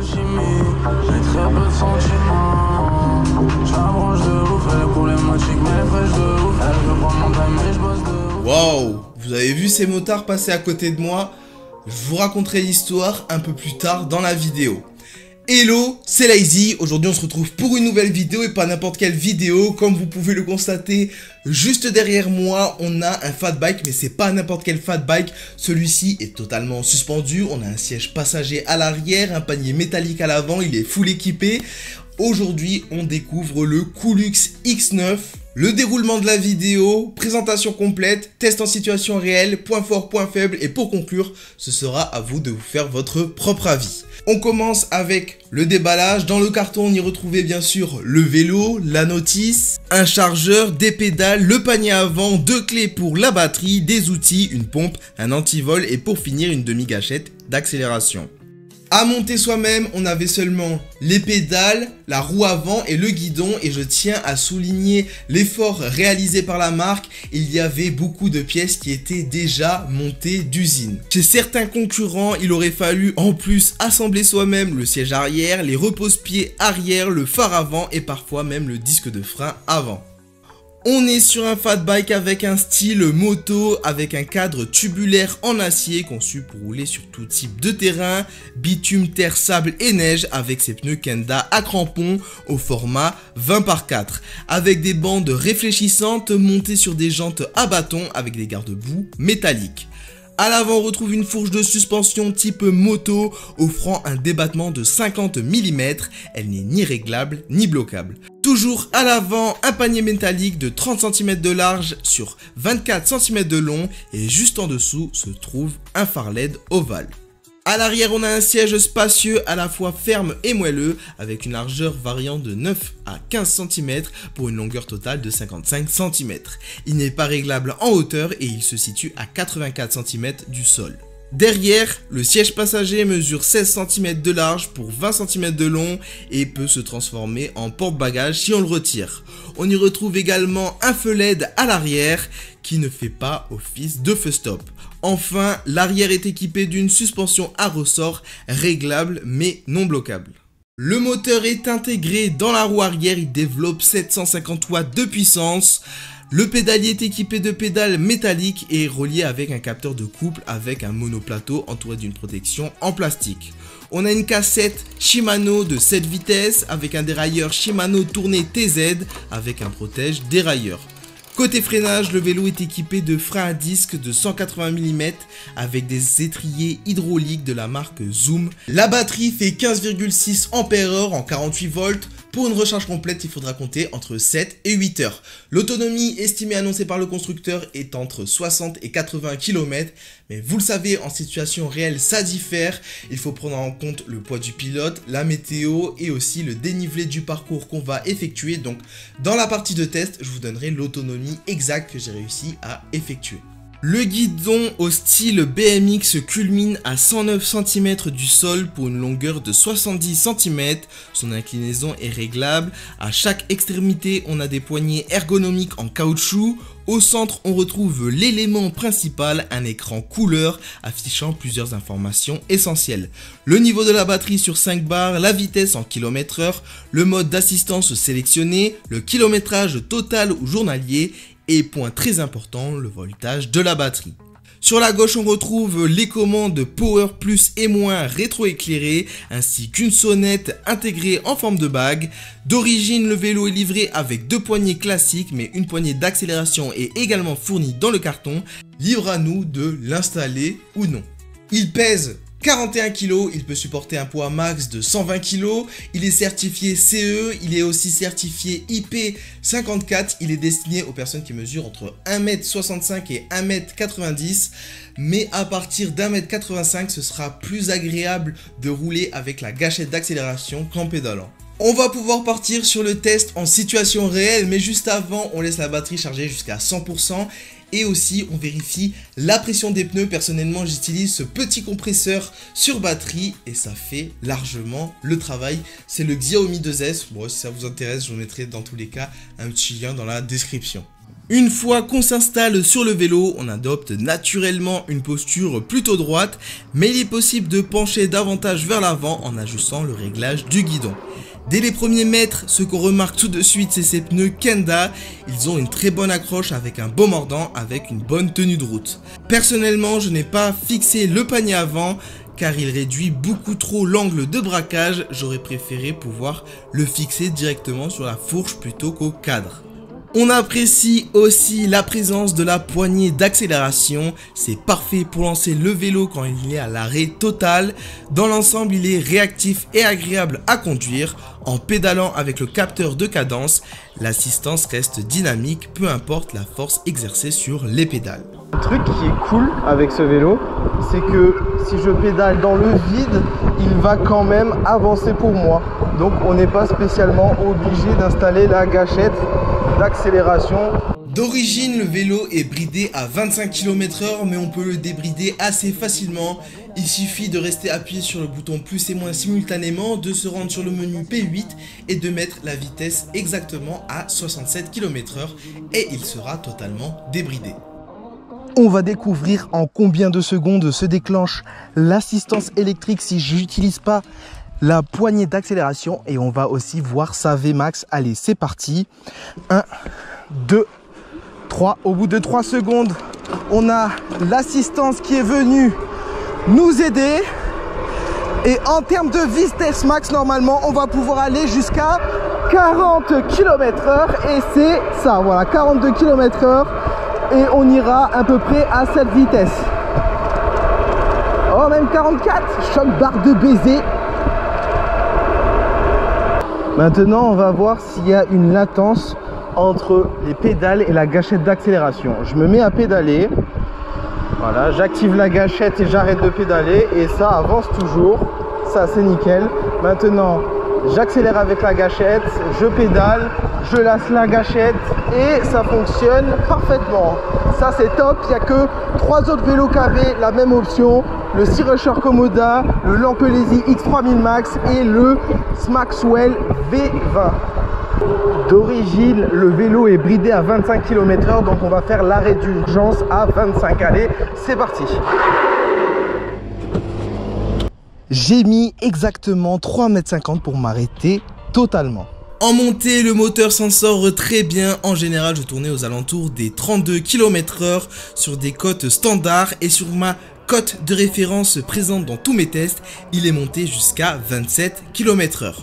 d'alchimie, j'ai très peu de sentiments. J'approche de ouf, elle est problématique, mais elle est fraîche de ouf. Elle veut prendre mon time, mais je bosse de ouf. Waouh, vous avez vu ces motards passer à côté de moi? Je vous raconterai l'histoire un peu plus tard dans la vidéo. Hello, c'est Lazy. Aujourd'hui on se retrouve pour une nouvelle vidéo et pas n'importe quelle vidéo. Comme vous pouvez le constater, juste derrière moi on a un fat bike, mais c'est pas n'importe quel fat bike. Celui-ci est totalement suspendu, on a un siège passager à l'arrière, un panier métallique à l'avant, il est full équipé. Aujourd'hui on découvre le Koolux X9. Le déroulement de la vidéo, présentation complète, test en situation réelle, points forts, points faibles et pour conclure, ce sera à vous de vous faire votre propre avis. On commence avec le déballage. Dans le carton, on y retrouvait bien sûr le vélo, la notice, un chargeur, des pédales, le panier avant, 2 clés pour la batterie, des outils, une pompe, un antivol et pour finir une demi-gâchette d'accélération. À monter soi-même, on avait seulement les pédales, la roue avant et le guidon et je tiens à souligner l'effort réalisé par la marque. Il y avait beaucoup de pièces qui étaient déjà montées d'usine. Chez certains concurrents, il aurait fallu en plus assembler soi-même le siège arrière, les repose-pieds arrière, le phare avant et parfois même le disque de frein avant. On est sur un fat bike avec un style moto, avec un cadre tubulaire en acier conçu pour rouler sur tout type de terrain, bitume, terre, sable et neige avec ses pneus Kenda à crampons au format 20x4, avec des bandes réfléchissantes montées sur des jantes à bâton avec des garde-boue métalliques. À l'avant, on retrouve une fourche de suspension type moto offrant un débattement de 50 mm. Elle n'est ni réglable ni bloquable. Toujours à l'avant, un panier métallique de 30 cm de large sur 24 cm de long et juste en dessous se trouve un phare LED ovale. À l'arrière, on a un siège spacieux à la fois ferme et moelleux avec une largeur variant de 9 à 15 cm pour une longueur totale de 55 cm. Il n'est pas réglable en hauteur et il se situe à 84 cm du sol. Derrière, le siège passager mesure 16 cm de large pour 20 cm de long et peut se transformer en porte-bagages si on le retire. On y retrouve également un feu LED à l'arrière qui ne fait pas office de feu stop. Enfin, l'arrière est équipé d'une suspension à ressort réglable mais non bloquable. Le moteur est intégré dans la roue arrière, il développe 750 watts de puissance. Le pédalier est équipé de pédales métalliques et relié avec un capteur de couple avec un monoplateau entouré d'une protection en plastique. On a une cassette Shimano de 7 vitesses avec un dérailleur Shimano tourné TZ avec un protège dérailleur. Côté freinage, le vélo est équipé de freins à disque de 180 mm avec des étriers hydrauliques de la marque Zoom. La batterie fait 15,6 Ah en 48 volts. Pour une recharge complète, il faudra compter entre 7 et 8 heures. L'autonomie estimée annoncée par le constructeur est entre 60 et 80 km. Mais vous le savez, en situation réelle, ça diffère. Il faut prendre en compte le poids du pilote, la météo et aussi le dénivelé du parcours qu'on va effectuer. Donc, dans la partie de test, je vous donnerai l'autonomie exacte que j'ai réussi à effectuer. Le guidon au style BMX culmine à 109 cm du sol pour une longueur de 70 cm. Son inclinaison est réglable. À chaque extrémité, on a des poignées ergonomiques en caoutchouc. Au centre, on retrouve l'élément principal, un écran couleur affichant plusieurs informations essentielles. Le niveau de la batterie sur 5 bars, la vitesse en km/h, le mode d'assistance sélectionné, le kilométrage total ou journalier et point très important, le voltage de la batterie. Sur la gauche, on retrouve les commandes Power plus et moins rétroéclairées ainsi qu'une sonnette intégrée en forme de bague. D'origine, le vélo est livré avec 2 poignées classiques mais une poignée d'accélération est également fournie dans le carton. Libre à nous de l'installer ou non. Il pèse 41 kg, il peut supporter un poids max de 120 kg, il est certifié CE, il est aussi certifié IP54, il est destiné aux personnes qui mesurent entre 1m65 et 1m90, mais à partir d'1m85, ce sera plus agréable de rouler avec la gâchette d'accélération qu'en pédalant. On va pouvoir partir sur le test en situation réelle, mais juste avant, on laisse la batterie charger jusqu'à 100%. Et aussi, on vérifie la pression des pneus. Personnellement, j'utilise ce petit compresseur sur batterie et ça fait largement le travail. C'est le Xiaomi 2S. Bon, si ça vous intéresse, je vous mettrai dans tous les cas un petit lien dans la description. Une fois qu'on s'installe sur le vélo, on adopte naturellement une posture plutôt droite, mais il est possible de pencher davantage vers l'avant en ajustant le réglage du guidon. Dès les premiers mètres, ce qu'on remarque tout de suite, c'est ces pneus Kenda. Ils ont une très bonne accroche avec un beau mordant, avec une bonne tenue de route. Personnellement, je n'ai pas fixé le panier avant, car il réduit beaucoup trop l'angle de braquage. J'aurais préféré pouvoir le fixer directement sur la fourche plutôt qu'au cadre. On apprécie aussi la présence de la poignée d'accélération, c'est parfait pour lancer le vélo quand il est à l'arrêt total. Dans l'ensemble, il est réactif et agréable à conduire. En pédalant avec le capteur de cadence, l'assistance reste dynamique, peu importe la force exercée sur les pédales. Le truc qui est cool avec ce vélo, c'est que si je pédale dans le vide, il va quand même avancer pour moi. Donc on n'est pas spécialement obligé d'installer la gâchette d'accélération. D'origine, le vélo est bridé à 25 km/h, mais on peut le débrider assez facilement. Il suffit de rester appuyé sur le bouton plus et moins simultanément, de se rendre sur le menu P8 et de mettre la vitesse exactement à 67 km/h et il sera totalement débridé. On va découvrir en combien de secondes se déclenche l'assistance électrique si je n'utilise pas la poignée d'accélération, et on va aussi voir sa Vmax. Allez, c'est parti. 1, 2, 3. Au bout de 3 secondes, on a l'assistance qui est venue nous aider. Et en termes de vitesse max, normalement, on va pouvoir aller jusqu'à 40 km/h. Et c'est ça, voilà, 42 km/h. Et on ira à peu près à cette vitesse. Oh, même 44, choc barre de baiser. Maintenant, on va voir s'il y a une latence entre les pédales et la gâchette d'accélération. Je me mets à pédaler. Voilà, j'active la gâchette et j'arrête de pédaler. Et ça avance toujours. Ça, c'est nickel. Maintenant, j'accélère avec la gâchette, je pédale, je lâche la gâchette et ça fonctionne parfaitement. Ça, c'est top. Il n'y a que 3 autres vélos qui avaient la même option. Le Sea Rusher Komoda, le Lampelesi X3000 Max et le Maxwell V20. D'origine, le vélo est bridé à 25 km/h, donc on va faire l'arrêt d'urgence à 25. Allez, c'est parti. J'ai mis exactement 3,50 m pour m'arrêter totalement. En montée, le moteur s'en sort très bien. En général, je tournais aux alentours des 32 km/h sur des côtes standards, et sur ma cote de référence présente dans tous mes tests, il est monté jusqu'à 27 km/h.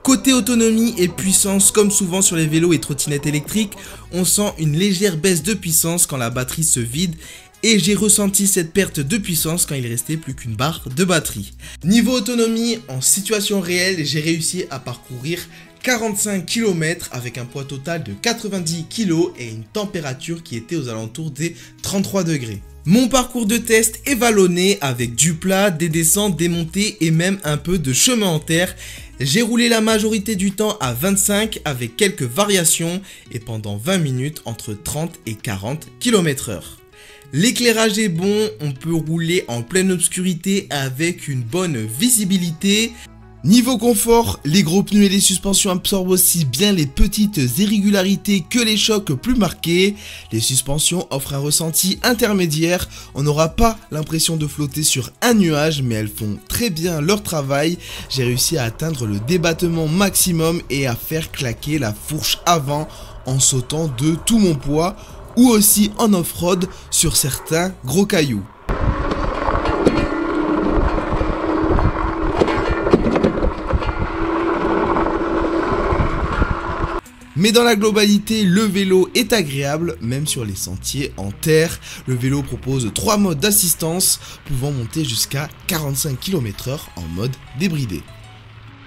Côté autonomie et puissance, comme souvent sur les vélos et trottinettes électriques, on sent une légère baisse de puissance quand la batterie se vide, et j'ai ressenti cette perte de puissance quand il restait plus qu'une barre de batterie. Niveau autonomie, en situation réelle, j'ai réussi à parcourir 45 km avec un poids total de 90 kg et une température qui était aux alentours des 33 degrés. Mon parcours de test est vallonné avec du plat, des descentes, des montées et même un peu de chemin en terre. J'ai roulé la majorité du temps à 25 avec quelques variations et pendant 20 minutes entre 30 et 40 km/h. L'éclairage est bon, on peut rouler en pleine obscurité avec une bonne visibilité. Niveau confort, les gros pneus et les suspensions absorbent aussi bien les petites irrégularités que les chocs plus marqués. Les suspensions offrent un ressenti intermédiaire, on n'aura pas l'impression de flotter sur un nuage, mais elles font très bien leur travail. J'ai réussi à atteindre le débattement maximum et à faire claquer la fourche avant en sautant de tout mon poids, ou aussi en off-road sur certains gros cailloux. Mais dans la globalité, le vélo est agréable, même sur les sentiers en terre. Le vélo propose 3 modes d'assistance, pouvant monter jusqu'à 45 km/h en mode débridé.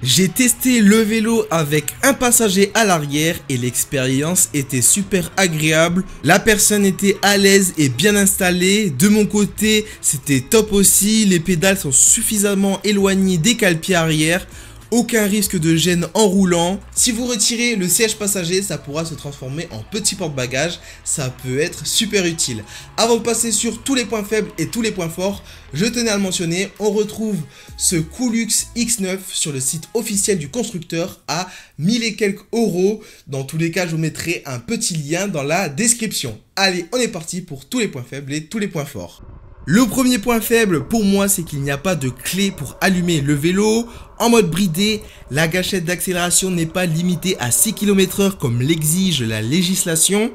J'ai testé le vélo avec un passager à l'arrière et l'expérience était super agréable. La personne était à l'aise et bien installée. De mon côté, c'était top aussi. Les pédales sont suffisamment éloignées des cale-pieds arrière. Aucun risque de gêne en roulant. Si vous retirez le siège passager, ça pourra se transformer en petit porte-bagages. Ça peut être super utile. Avant de passer sur tous les points faibles et tous les points forts, je tenais à le mentionner, on retrouve ce Koolux X9 sur le site officiel du constructeur à 1000 et quelques euros. Dans tous les cas, je vous mettrai un petit lien dans la description. Allez, on est parti pour tous les points faibles et tous les points forts. Le premier point faible pour moi, c'est qu'il n'y a pas de clé pour allumer le vélo. En mode bridé, la gâchette d'accélération n'est pas limitée à 6 km/h comme l'exige la législation.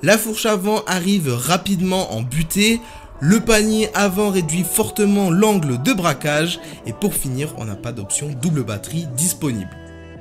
La fourche avant arrive rapidement en butée. Le panier avant réduit fortement l'angle de braquage. Et pour finir, on n'a pas d'option double batterie disponible.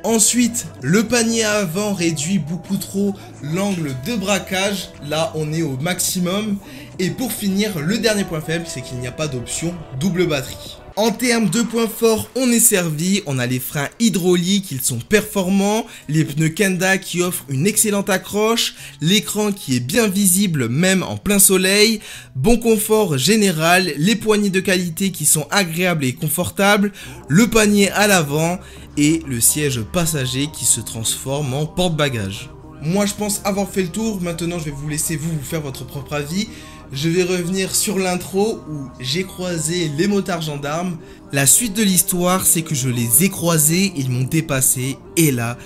Ensuite, le panier avant réduit beaucoup trop l'angle de braquage. Là, on est au maximum. Et pour finir, le dernier point faible, c'est qu'il n'y a pas d'option double batterie. En termes de points forts, on est servi. On a les freins hydrauliques, ils sont performants. Les pneus Kenda qui offrent une excellente accroche. L'écran qui est bien visible même en plein soleil. Bon confort général. Les poignées de qualité qui sont agréables et confortables. Le panier à l'avant. Et le siège passager qui se transforme en porte-bagages. Moi je pense avoir fait le tour. Maintenant je vais vous laisser vous faire votre propre avis. Je vais revenir sur l'intro où j'ai croisé les motards gendarmes. La suite de l'histoire, c'est que je les ai croisés, ils m'ont dépassé, et là...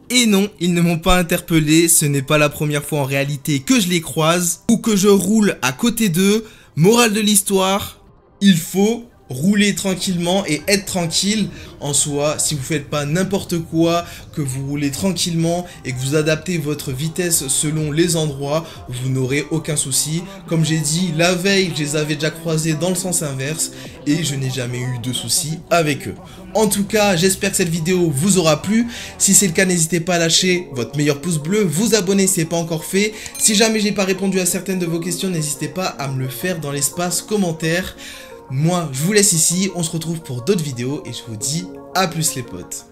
Et non, ils ne m'ont pas interpellé, ce n'est pas la première fois en réalité que je les croise, ou que je roule à côté d'eux. Morale de l'histoire, il faut rouler tranquillement et être tranquille. En soi, si vous faites pas n'importe quoi, que vous roulez tranquillement et que vous adaptez votre vitesse selon les endroits, vous n'aurez aucun souci. Comme j'ai dit, la veille, je les avais déjà croisés dans le sens inverse et je n'ai jamais eu de soucis avec eux. En tout cas, j'espère que cette vidéo vous aura plu. Si c'est le cas, n'hésitez pas à lâcher votre meilleur pouce bleu, vous abonner si ce n'est pas encore fait. Si jamais j'ai pas répondu à certaines de vos questions, n'hésitez pas à me le faire dans l'espace commentaire. Moi, je vous laisse ici, on se retrouve pour d'autres vidéos et je vous dis à plus les potes.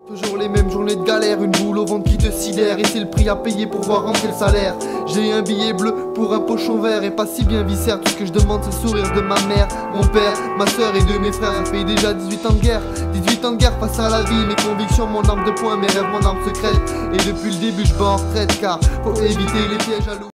Toujours les mêmes journées de galère, une boule au ventre qui te sidère. Et c'est le prix à payer pour voir rentrer le salaire. J'ai un billet bleu pour un pochon vert et pas si bien viscère. Tout ce que je demande c'est le sourire de ma mère, mon père, ma soeur et de mes frères. Ça fait déjà 18 ans de guerre, 18 ans de guerre face à la vie. Mes convictions, mon arme de poing, mes rêves, mon arme secrète. Et depuis le début je vais en retraite car faut éviter les pièges à l'eau.